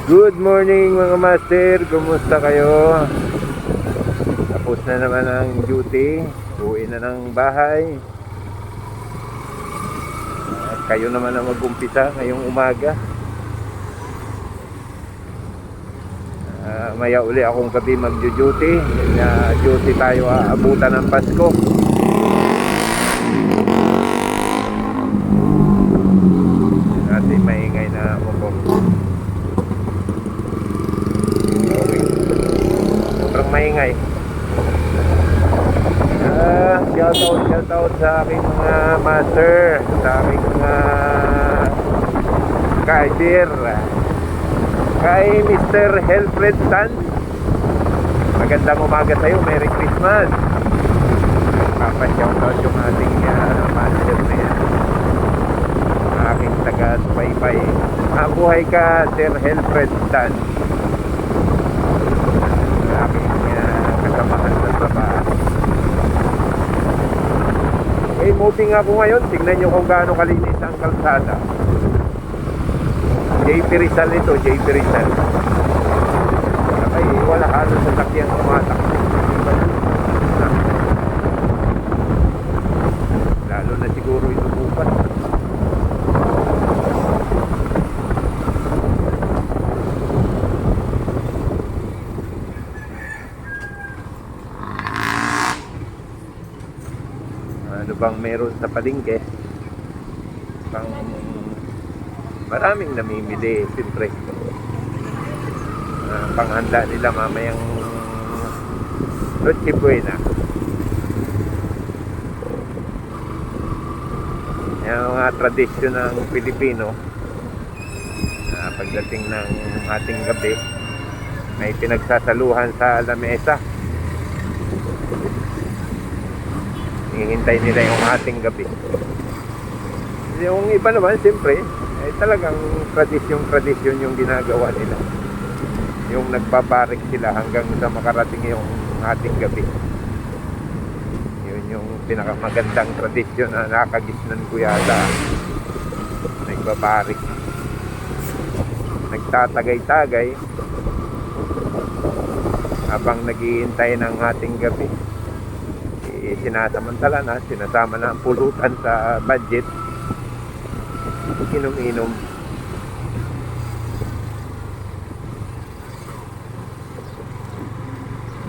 Good morning mga master, kumusta kayo? Tapos na naman ang duty, uwi na ng bahay. At kayo naman ang mag-umpisa ngayong umaga. Maya uli akong gabi mag-duty. Duty tayo aabutan ng Pasko. Natin maingay na motor. Sobrang maingay. Shout out sa aking mga master, sa aking mga kaidir, kay Mr. Helfred Tan. Magandang umaga sa'yo, Merry Christmas. Papa-shout out yung ating master na yan, aking taga-subaybay. Mabuhay ka, Sir Helfred Tan, aking kasamahan sa trabaho. Okay, moving ako ngayon. Tignan nyo kung gaano kalinis ang kalsada. JP Rizal ito, JP Rizal. Ay, wala halos sa sakyan tumatakbo. Lalo na siguro ito bukas. Ano bang meron sa palengke? Maraming namimili, siyempre. Panghanda nila mamayang Noche Buena. Yung mga tradisyon ng Pilipino, pagdating ng ating gabi, may pinagsasaluhan sa lamesa. Hihintay nila yung ating gabi. Yung iba naman, siyempre, ay talagang tradisyon yung ginagawa nila. Yung nagbabarik sila hanggang sa makarating yung ating gabi. Yun yung pinakamagandang tradisyon na nakagisnan ko yata. Nagbabarik. Nagtatagay-tagay habang naghihintay ng ating gabi. Sinasamantala na, sinasama na ang pulutan sa budget. Inom-inom.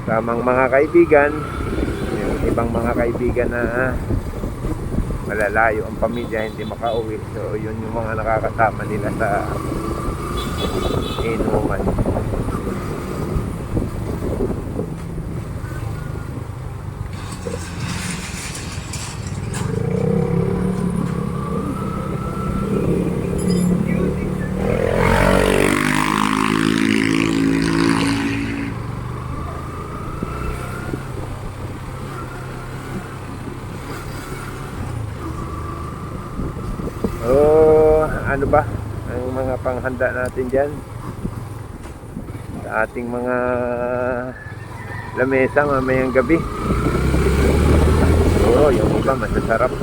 Tamang mga kaibigan, yung ibang mga kaibigan na malalayo ang pamilya, hindi makauwi. So yun yung mga nakakasama nila sa inuman. Ano ba ang mga panghanda natin dyan sa ating mga lamesa mamayang gabi? Siguro yung iba masasarap.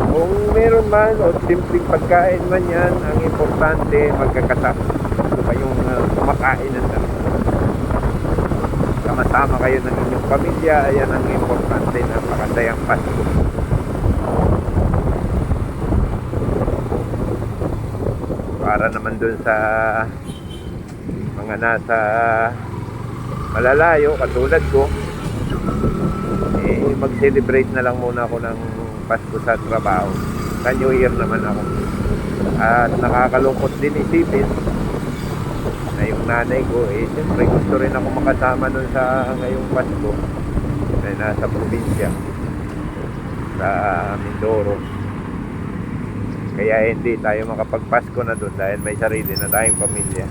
Kung meron man o simpleng pagkain man yan, ang importante magkakasama kayong kumakain ng sama-sama kayo ng inyong pamilya. Ayan ang importante, napakasayang Pasko. Para naman dun sa mga nasa malalayo katulad ko, mag-celebrate na lang muna ako ng Pasko sa trabaho. Sa New Year naman ako. At nakakalungkot din isipin na yung nanay ko, siyempre gusto rin ako makasama nun sa ngayong Pasko na nasa probinsya sa Mindoro. Kaya hindi tayo makapagpasko na dun dahil may sarili na tayong pamilya.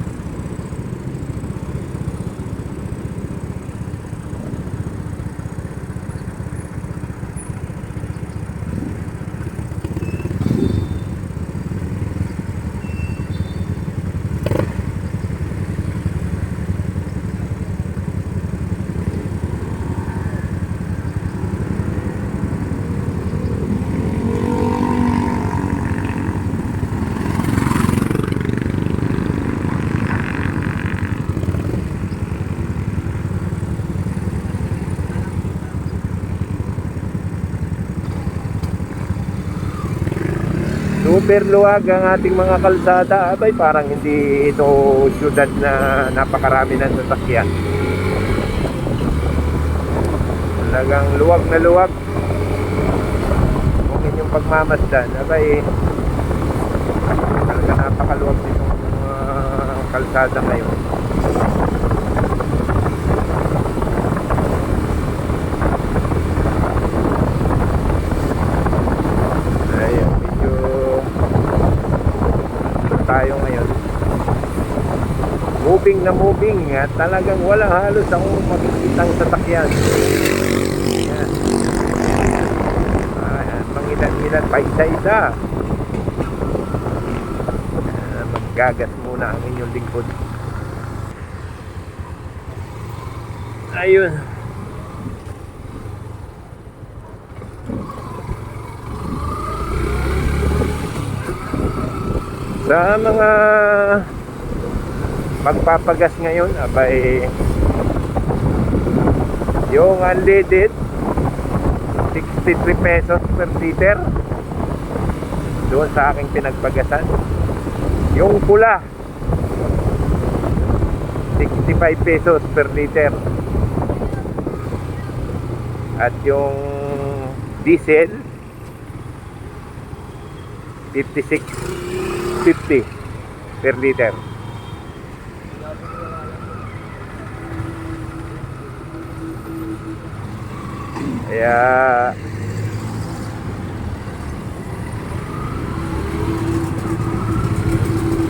super luwag ang ating mga kalsada. Abay, parang hindi ito syudad na napakarami ng sasakyan. Talagang luwag na luwag. Kung inyong pagmamasdan, abay, talaga napakaluwag nitong kalsada ngayon. Ayun, medyo tayo ngayon. Moving na moving at talagang wala halos akong makikitang sasakyan. Ayan. Ayan, mangilan-ilan pa isa-isa. Maggagas muna ang inyong lingkod. Ayun. Sa mga magpapagas ngayon, abay, yung unleaded 63 pesos per liter doon sa aking pinagpagasan. Yung pula 65 pesos per liter. At yung diesel 56.50 per liter. Kaya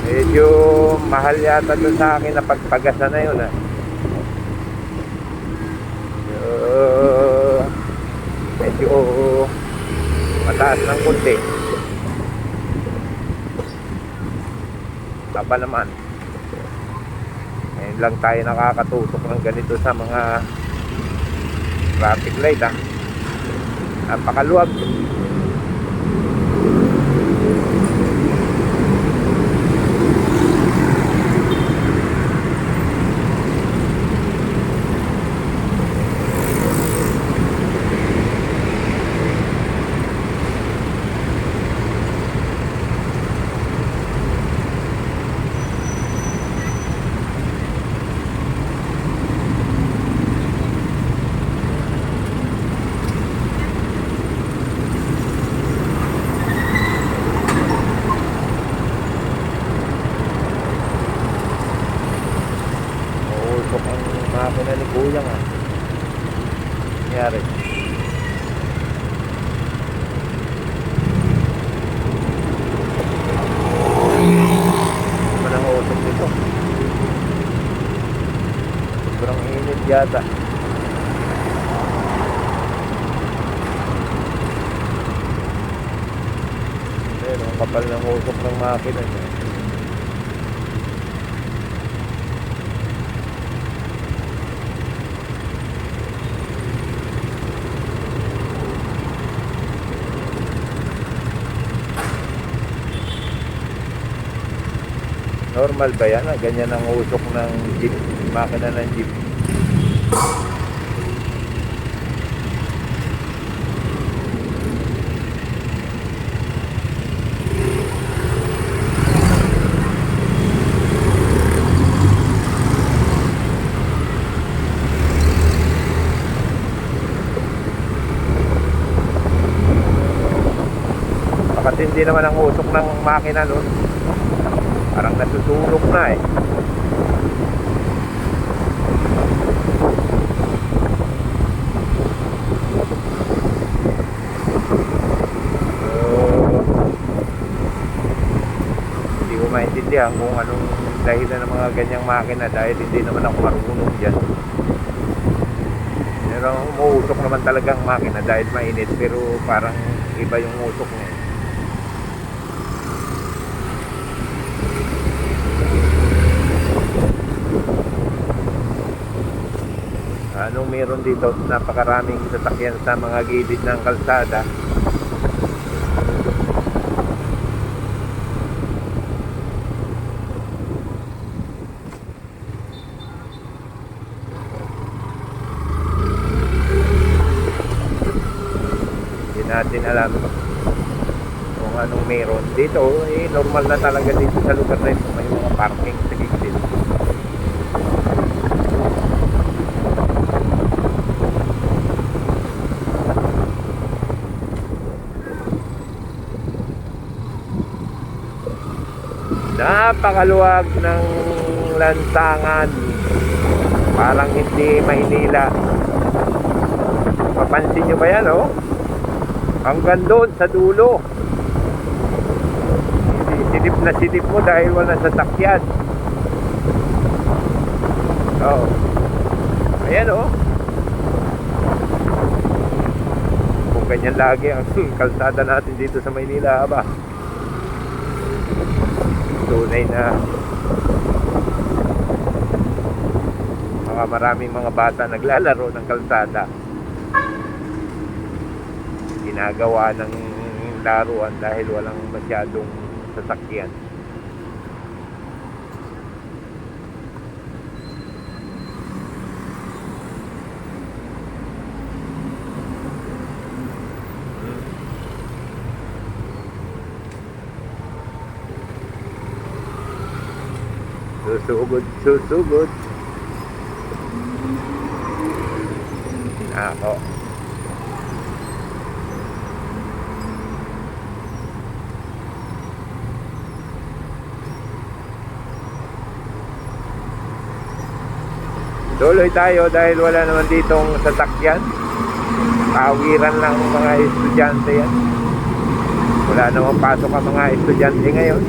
medyo mahal yata doon sa akin na pagpagasa na yun, medyo mataas ng kunti. Taba naman. Ngayon lang tayo nakakatutok ng ganito sa mga traffic light, napakaluwag. Makina ni Kuya nga. Nangyari. Manang usok nito. Sobrang init yata. Ayun, ang kapal ng usok ng makina niya. Normal ba yan? Ganyan ang usok ng jeep, makina ng jeep. Pakatindi naman ang usok ng makina nun. Parang natutulog na hindi ko maintindihan kung anong dahilan ng mga ganyang makina dahil hindi naman ako marunong dyan. Pero umuusok naman talagang makina dahil mainit, pero parang iba yung usok niya. Anong meron dito? Napakaraming sasakyan sa mga gilid ng kalsada. Hindi natin alam kung anong meron. Dito, normal na talaga dito sa lugar na ito. May mga parking sa gilid. Napakaluwag ng lansangan. Parang hindi Maynila. Mapansin nyo ba yan, oh? Hanggang doon sa dulo. Silip na silip mo dahil wala sasakyan. Oh. Ayan, oh. Kung ganyan lagi ang kalsada natin dito sa Maynila, ba? Tunay na maraming mga bata naglalaro ng kalsada. Ginagawa ng laruan dahil walang masyadong sasakyan. Susugod. Ako. Tuloy tayo dahil wala naman ditong sasakyan. Tawiran lang ng mga estudyante yan. Wala namang pasok ang mga estudyante ngayon.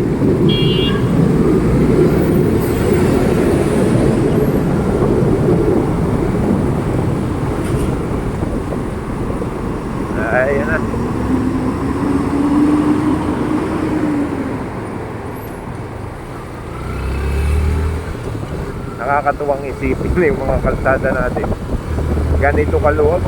Ayan na. Nakakatuwang isipin na yung mga kalsada natin. Ganito kaluwag.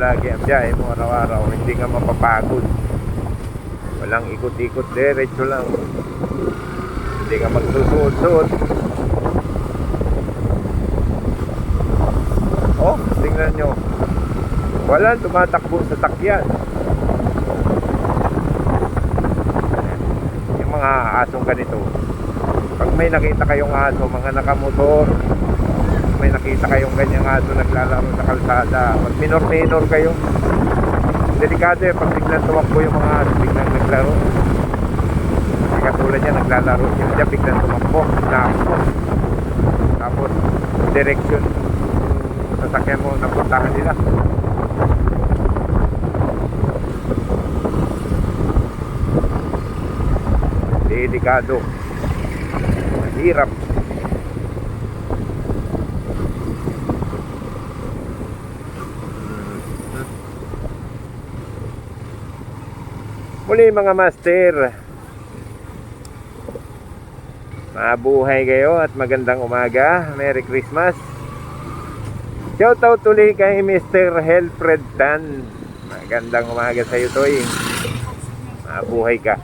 Lagi ang biyahe mo araw-araw, hindi ka mapapagod. Walang ikot-ikot, diretso lang. Hindi ka magsusuot-suot. Oh, tingnan nyo. Walang tumatakbo sa sakyan. Yung mga asong ganito, pag may nakita kayong aso, mga nakamotor, may nakita kayong ganyang aso naglalaro sa kalsada, pag minor kayo, delikado eh pag biglang tumakbo yung mga aso, biglang naglaro. Kasi katulad niya, naglalaro siya, biglang tumakbo, nakakbo. Tapos direction sasakyan mo napuntahan nila. Delikado, mahirap. Muli mga master, mabuhay kayo at magandang umaga. Merry Christmas. Shoutout tuloy kay Mr. Helfred Tan. Magandang umaga sa iyo, Toy. Mabuhay ka.